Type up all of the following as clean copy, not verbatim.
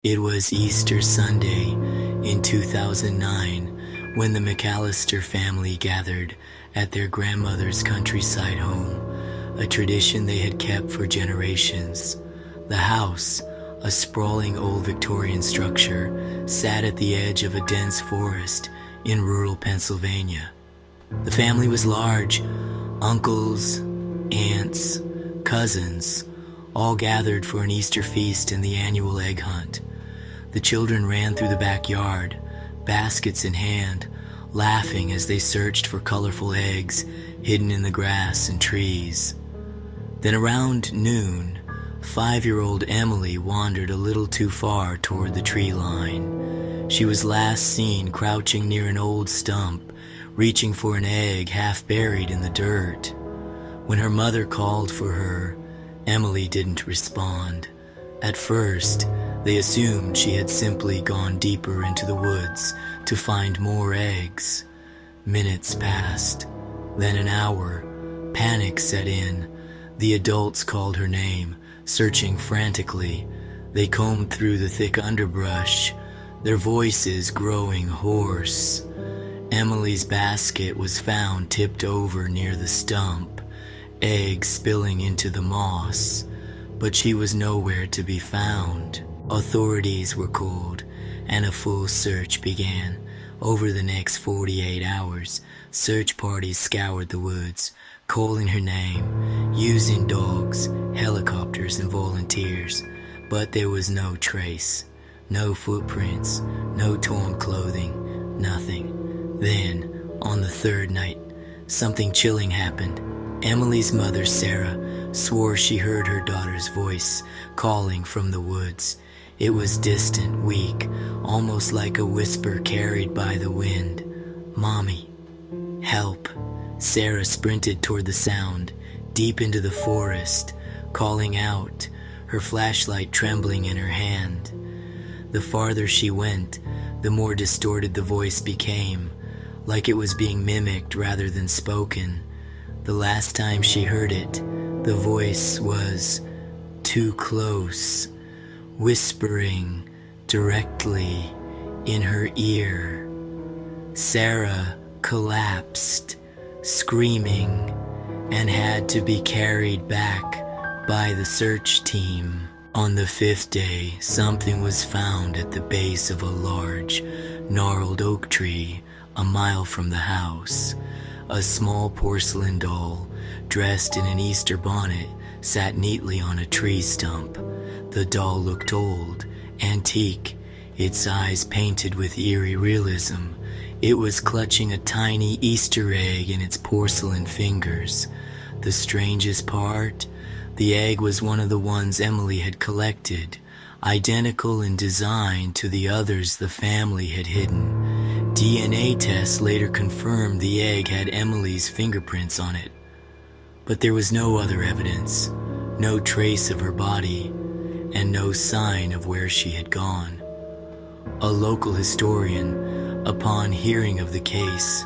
It was Easter Sunday in 2009 when the McAllister family gathered at their grandmother's countryside home, a tradition they had kept for generations. The house, a sprawling old Victorian structure, sat at the edge of a dense forest in rural Pennsylvania. The family was large: uncles, aunts, cousins, all gathered for an Easter feast and the annual egg hunt. The children ran through the backyard, baskets in hand, laughing as they searched for colorful eggs hidden in the grass and trees. Then around noon, 5-year-old Emily wandered a little too far toward the tree line. She was last seen crouching near an old stump, reaching for an egg half buried in the dirt. When her mother called for her, Emily didn't respond. At first, they assumed she had simply gone deeper into the woods to find more eggs. Minutes passed, then an hour. Panic set in. The adults called her name, searching frantically. They combed through the thick underbrush, their voices growing hoarse. Emily's basket was found tipped over near the stump, eggs spilling into the moss, but she was nowhere to be found. Authorities were called, and a full search began. Over the next 48 hours, search parties scoured the woods, calling her name, using dogs, helicopters, and volunteers, but there was no trace, no footprints, no torn clothing, nothing. Then, on the third night, something chilling happened. Emily's mother, Sarah, swore she heard her daughter's voice calling from the woods. It was distant, weak, almost like a whisper carried by the wind. "Mommy, help." Sarah sprinted toward the sound, deep into the forest, calling out, her flashlight trembling in her hand. The farther she went, the more distorted the voice became, like it was being mimicked rather than spoken. The last time she heard it, the voice was too close, whispering directly in her ear. Sarah collapsed, screaming, and had to be carried back by the search team. On the 5th day, something was found at the base of a large, gnarled oak tree a mile from the house. A small porcelain doll, dressed in an Easter bonnet, sat neatly on a tree stump. The doll looked old, antique, its eyes painted with eerie realism. It was clutching a tiny Easter egg in its porcelain fingers. The strangest part? The egg was one of the ones Emily had collected, identical in design to the others the family had hidden. DNA tests later confirmed the egg had Emily's fingerprints on it. But there was no other evidence, no trace of her body, and no sign of where she had gone. A local historian, upon hearing of the case,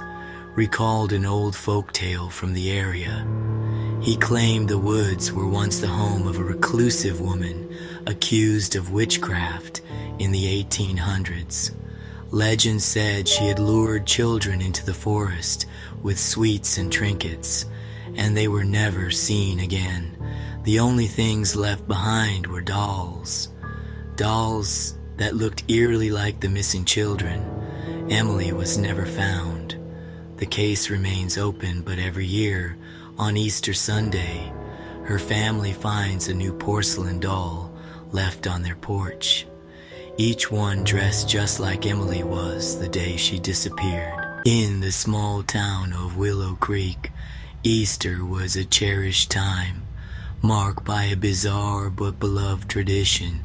recalled an old folk tale from the area. He claimed the woods were once the home of a reclusive woman accused of witchcraft in the 1800s. Legend said she had lured children into the forest with sweets and trinkets, and they were never seen again. The only things left behind were dolls. Dolls that looked eerily like the missing children. Emily was never found. The case remains open, but every year, on Easter Sunday, her family finds a new porcelain doll left on their porch. Each one dressed just like Emily was the day she disappeared. In the small town of Willow Creek, Easter was a cherished time, marked by a bizarre but beloved tradition.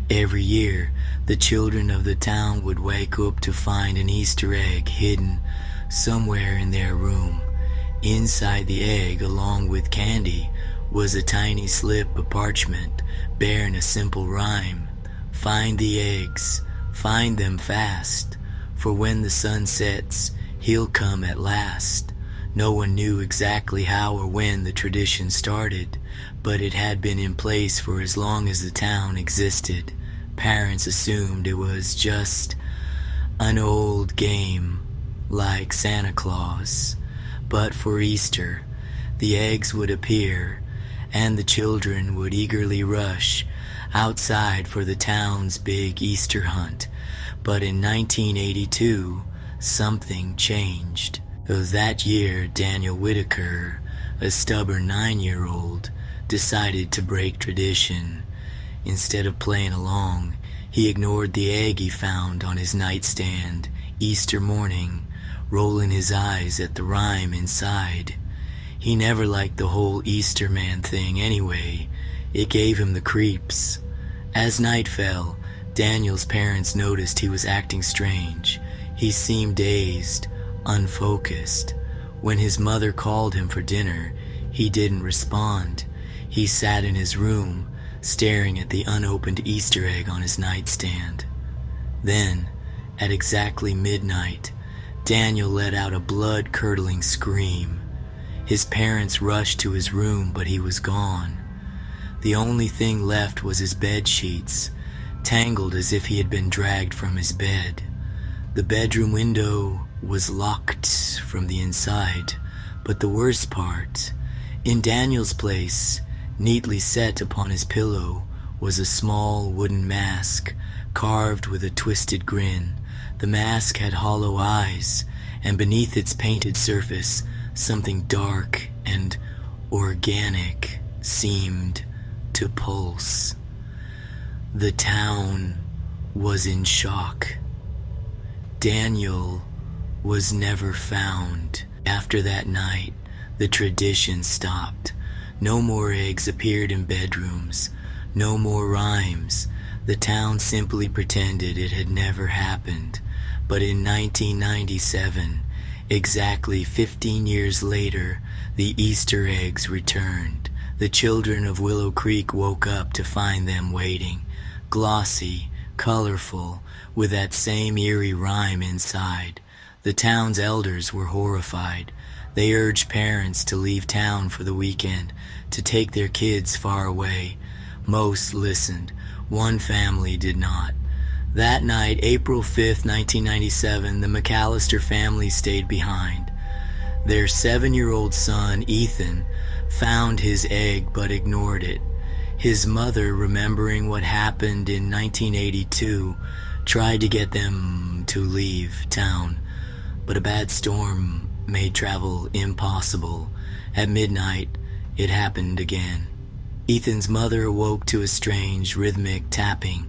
Every year, the children of the town would wake up to find an Easter egg hidden somewhere in their room. Inside the egg, along with candy, was a tiny slip of parchment bearing a simple rhyme: "Find the eggs, find them fast, for when the sun sets, he'll come at last." No one knew exactly how or when the tradition started, but it had been in place for as long as the town existed. parents assumed it was just an old game like Santa Claus. But for Easter, the eggs would appear, and the children would eagerly rush outside for the town's big Easter hunt. But in 1982, something changed. That year, Daniel Whitaker, a stubborn 9-year-old, decided to break tradition. Instead of playing along, he ignored the egg he found on his nightstand Easter morning, rolling his eyes at the rhyme inside. He never liked the whole Easter man thing anyway. It gave him the creeps. As night fell, Daniel's parents noticed he was acting strange. He seemed dazed, unfocused. When his mother called him for dinner, he didn't respond. He sat in his room, staring at the unopened Easter egg on his nightstand. Then, at exactly midnight, Daniel let out a blood-curdling scream. His parents rushed to his room, but he was gone. The only thing left was his bed sheets, tangled as if he had been dragged from his bed. The bedroom window was locked from the inside, but the worst part, in Daniel's place, neatly set upon his pillow, was a small wooden mask, carved with a twisted grin. The mask had hollow eyes, and beneath its painted surface, something dark and organic seemed to pulse. The town was in shock. Daniel was never found. After that night, the tradition stopped. No more eggs appeared in bedrooms. No more rhymes. The town simply pretended it had never happened. But in 1997, exactly 15 years later, the Easter eggs returned. The children of Willow Creek woke up to find them waiting, glossy, colorful, with that same eerie rhyme inside. The town's elders were horrified. They urged parents to leave town for the weekend, to take their kids far away. Most listened. One family did not. That night, April 5th, 1997, the McAllister family stayed behind. Their 7-year-old son, Ethan, found his egg but ignored it. His mother, remembering what happened in 1982, tried to get them to leave town, but a bad storm made travel impossible. At midnight, it happened again. Ethan's mother awoke to a strange, rhythmic tapping,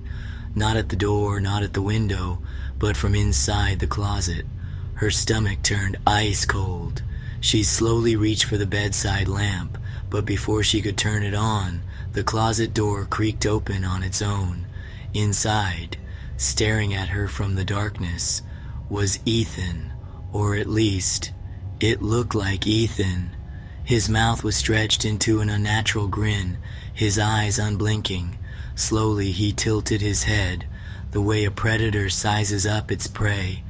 not at the door, not at the window, but from inside the closet. Her stomach turned ice cold. She slowly reached for the bedside lamp, but before she could turn it on, the closet door creaked open on its own. Inside, staring at her from the darkness, was Ethan, or at least, it looked like Ethan. His mouth was stretched into an unnatural grin, his eyes unblinking. Slowly he tilted his head, the way a predator sizes up its prey.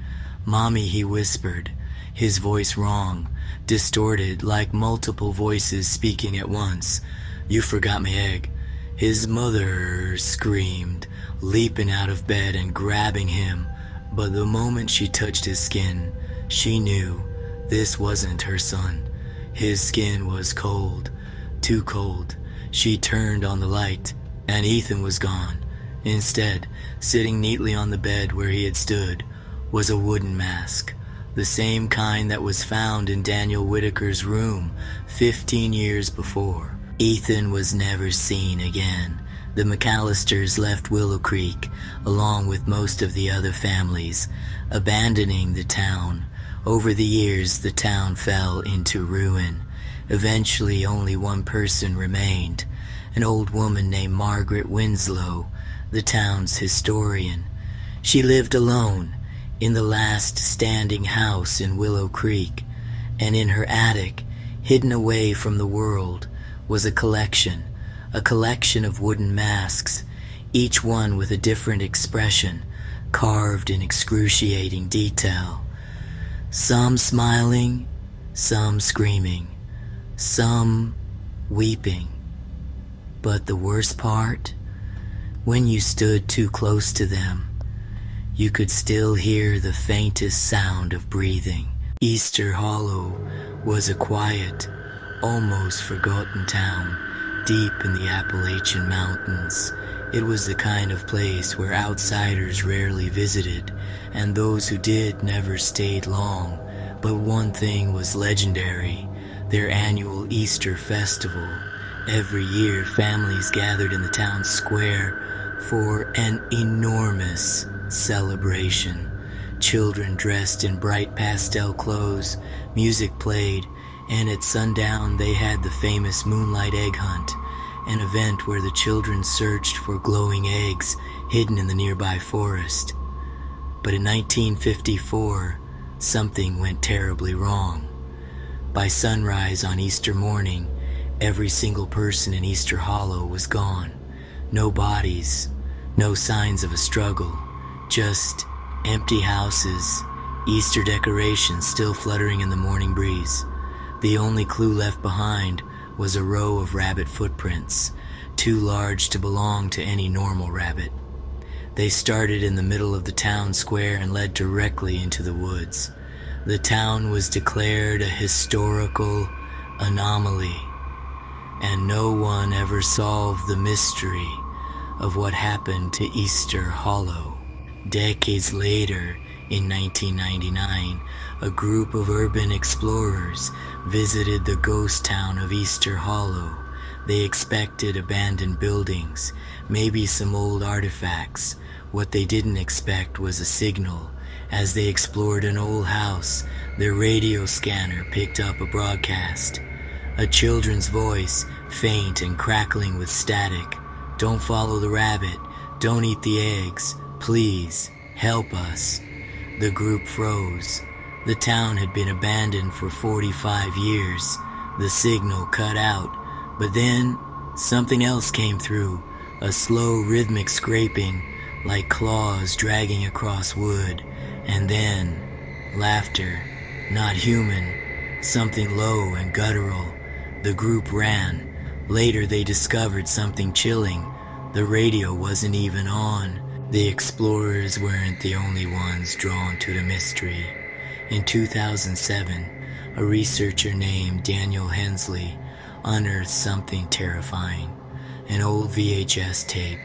"Mommy," he whispered, his voice wrong, distorted like multiple voices speaking at once. "You forgot my egg." His mother screamed, leaping out of bed and grabbing him, but the moment she touched his skin, she knew this wasn't her son. His skin was cold, too cold. She turned on the light, and Ethan was gone. Instead, sitting neatly on the bed where he had stood, was a wooden mask, the same kind that was found in Daniel Whitaker's room 15 years before. Ethan was never seen again. The McAllisters left Willow Creek, along with most of the other families, abandoning the town. Over the years, the town fell into ruin. Eventually, only one person remained, an old woman named Margaret Winslow, the town's historian. She lived alone in the last standing house in Willow Creek, and in her attic, hidden away from the world, was a collection of wooden masks, each one with a different expression, carved in excruciating detail. Some smiling, some screaming, some weeping. But the worst part, When you stood too close to them, you could still hear the faintest sound of breathing. Easter Hollow was a quiet, almost forgotten town deep in the Appalachian Mountains. It was the kind of place where outsiders rarely visited, and those who did never stayed long. But one thing was legendary: their annual Easter festival. Every year, families gathered in the town square for an enormous celebration. Children dressed in bright pastel clothes, music played, and at sundown they had the famous Moonlight Egg Hunt, an event where the children searched for glowing eggs hidden in the nearby forest. But in 1954, something went terribly wrong. By sunrise on Easter morning, every single person in Easter Hollow was gone. No bodies, no signs of a struggle, just empty houses, Easter decorations still fluttering in the morning breeze. The only clue left behind was a row of rabbit footprints, too large to belong to any normal rabbit. They started in the middle of the town square and led directly into the woods. The town was declared a historical anomaly, and no one ever solved the mystery of what happened to Easter Hollow. Decades later, in 1999, a group of urban explorers visited the ghost town of Easter Hollow. They expected abandoned buildings, maybe some old artifacts. What they didn't expect was a signal. As they explored an old house, their radio scanner picked up a broadcast. A children's voice, faint and crackling with static. "Don't follow the rabbit. Don't eat the eggs. Please, help us." The group froze. The town had been abandoned for 45 years. The signal cut out, but then something else came through, a slow rhythmic scraping, like claws dragging across wood, and then laughter, not human, something low and guttural. The group ran. Later they discovered something chilling. The radio wasn't even on. The explorers weren't the only ones drawn to the mystery. In 2007, a researcher named Daniel Hensley unearthed something terrifying: an old VHS tape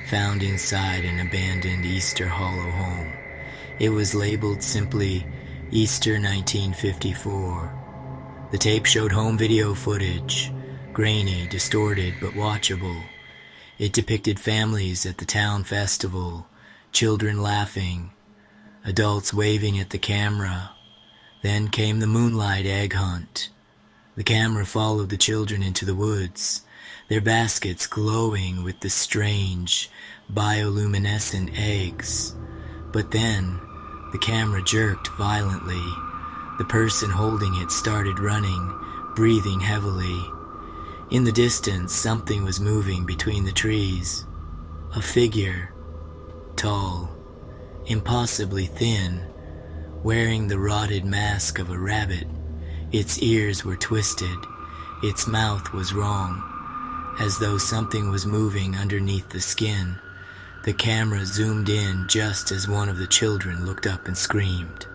found inside an abandoned Easter Hollow home. It was labeled simply Easter 1954. The tape showed home video footage, grainy, distorted, but watchable. It depicted families at the town festival, children laughing, adults waving at the camera. Then came the Moonlight Egg Hunt. The camera followed the children into the woods, their baskets glowing with the strange, bioluminescent eggs. But then, the camera jerked violently. The person holding it started running, breathing heavily. In the distance, something was moving between the trees. A figure, tall, impossibly thin, wearing the rotted mask of a rabbit. Its ears were twisted. Its mouth was wrong, as though something was moving underneath the skin. The camera zoomed in just as one of the children looked up and screamed.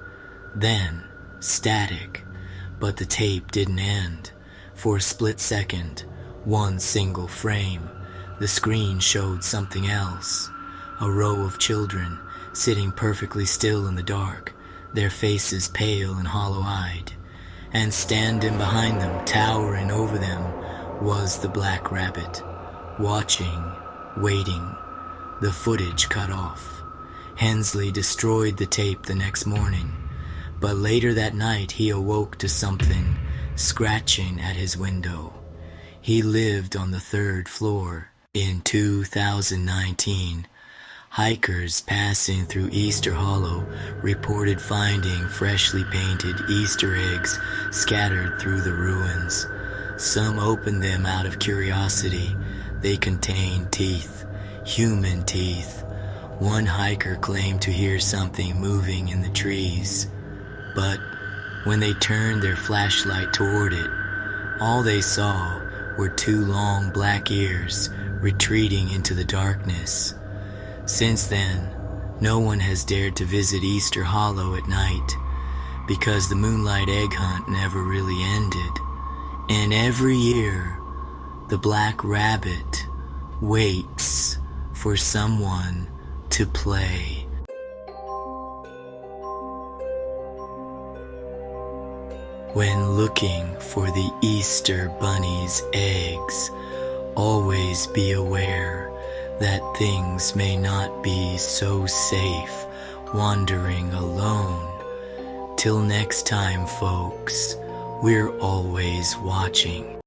Then, static, but the tape didn't end. For a split second, one single frame, the screen showed something else. A row of children sitting perfectly still in the dark, their faces pale and hollow-eyed. And standing behind them, towering over them, was the black rabbit, watching, waiting. The footage cut off. Hensley destroyed the tape the next morning, but later that night he awoke to something scratching at his window. He lived on the 3rd floor. In 2019, hikers passing through Easter Hollow reported finding freshly painted Easter eggs scattered through the ruins. Some opened them out of curiosity. They contained teeth, human teeth. One hiker claimed to hear something moving in the trees, but when they turned their flashlight toward it, all they saw were 2 long black ears retreating into the darkness. Since then, no one has dared to visit Easter Hollow at night because the moonlight egg hunt never really ended. And every year, the Black Rabbit waits for someone to play. When looking for the Easter Bunny's eggs, always be aware that things may not be so safe wandering alone. Till next time, folks, we're always watching.